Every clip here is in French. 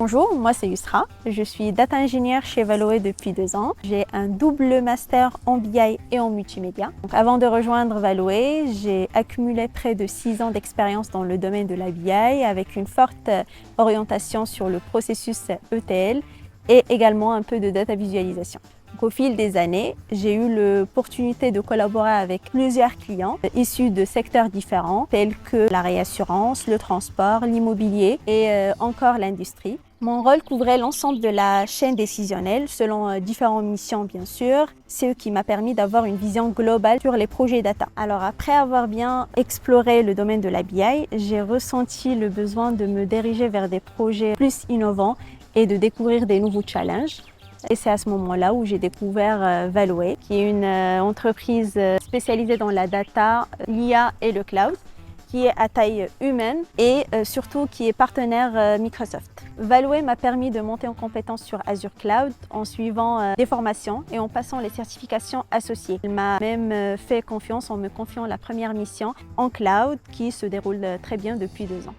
Bonjour, moi c'est Yusra. Je suis data ingénieure chez Valoé depuis 2 ans. J'ai un double master en BI et en multimédia. Donc, avant de rejoindre Valoé, j'ai accumulé près de 6 ans d'expérience dans le domaine de la BI avec une forte orientation sur le processus ETL et également un peu de data visualisation. Donc, au fil des années, j'ai eu l'opportunité de collaborer avec plusieurs clients issus de secteurs différents tels que la réassurance, le transport, l'immobilier et encore l'industrie. Mon rôle couvrait l'ensemble de la chaîne décisionnelle selon différentes missions bien sûr, ce qui m'a permis d'avoir une vision globale sur les projets data. Alors après avoir bien exploré le domaine de la BI, j'ai ressenti le besoin de me diriger vers des projets plus innovants et de découvrir des nouveaux challenges. Et c'est à ce moment-là où j'ai découvert Valoé, qui est une entreprise spécialisée dans la data, l'IA et le cloud, qui est à taille humaine et surtout qui est partenaire Microsoft. Valoé m'a permis de monter en compétence sur Azure Cloud en suivant des formations et en passant les certifications associées. Il m'a même fait confiance en me confiant la première mission en cloud qui se déroule très bien depuis 2 ans.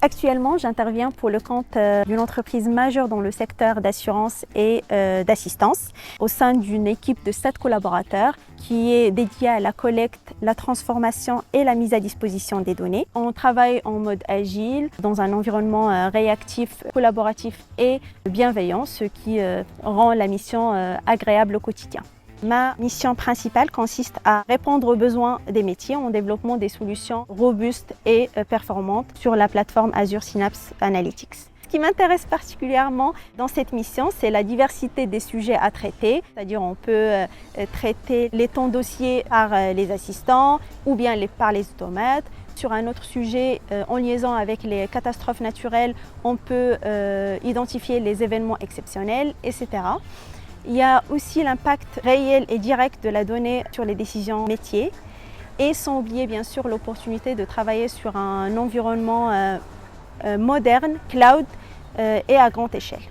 Actuellement, j'interviens pour le compte d'une entreprise majeure dans le secteur d'assurance et d'assistance au sein d'une équipe de 7 collaborateurs qui est dédiée à la collecte, la transformation et la mise à disposition des données. On travaille en mode agile dans un environnement réactif, collaboratif et bienveillant, ce qui rend la mission agréable au quotidien. Ma mission principale consiste à répondre aux besoins des métiers en développant des solutions robustes et performantes sur la plateforme Azure Synapse Analytics. Ce qui m'intéresse particulièrement dans cette mission, c'est la diversité des sujets à traiter, c'est-à-dire on peut traiter les temps dossiers par les assistants ou bien par les automates. Sur un autre sujet, en liaison avec les catastrophes naturelles, on peut identifier les événements exceptionnels, etc. Il y a aussi l'impact réel et direct de la donnée sur les décisions métiers et sans oublier bien sûr l'opportunité de travailler sur un environnement moderne, cloud et à grande échelle.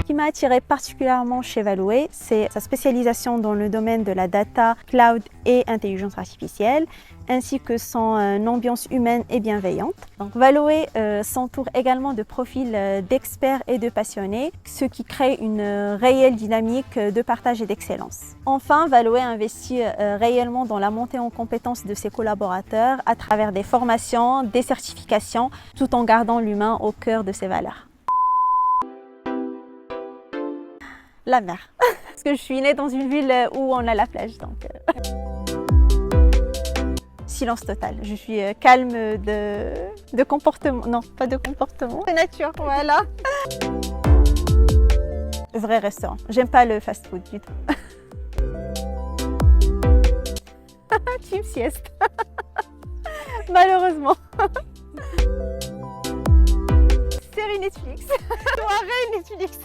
Ce qui m'a attiré particulièrement chez Valoé, c'est sa spécialisation dans le domaine de la data, cloud et intelligence artificielle, ainsi que son ambiance humaine et bienveillante. Donc, Valoé s'entoure également de profils d'experts et de passionnés, ce qui crée une réelle dynamique de partage et d'excellence. Enfin, Valoé investit réellement dans la montée en compétences de ses collaborateurs à travers des formations, des certifications, tout en gardant l'humain au cœur de ses valeurs. La mer, parce que je suis née dans une ville où on a la plage, donc silence total. Je suis calme de comportement, non pas de comportement, de nature, voilà. Vrai restaurant, j'aime pas le fast-food du tout. Team sieste, malheureusement. Série Netflix, soirée Netflix.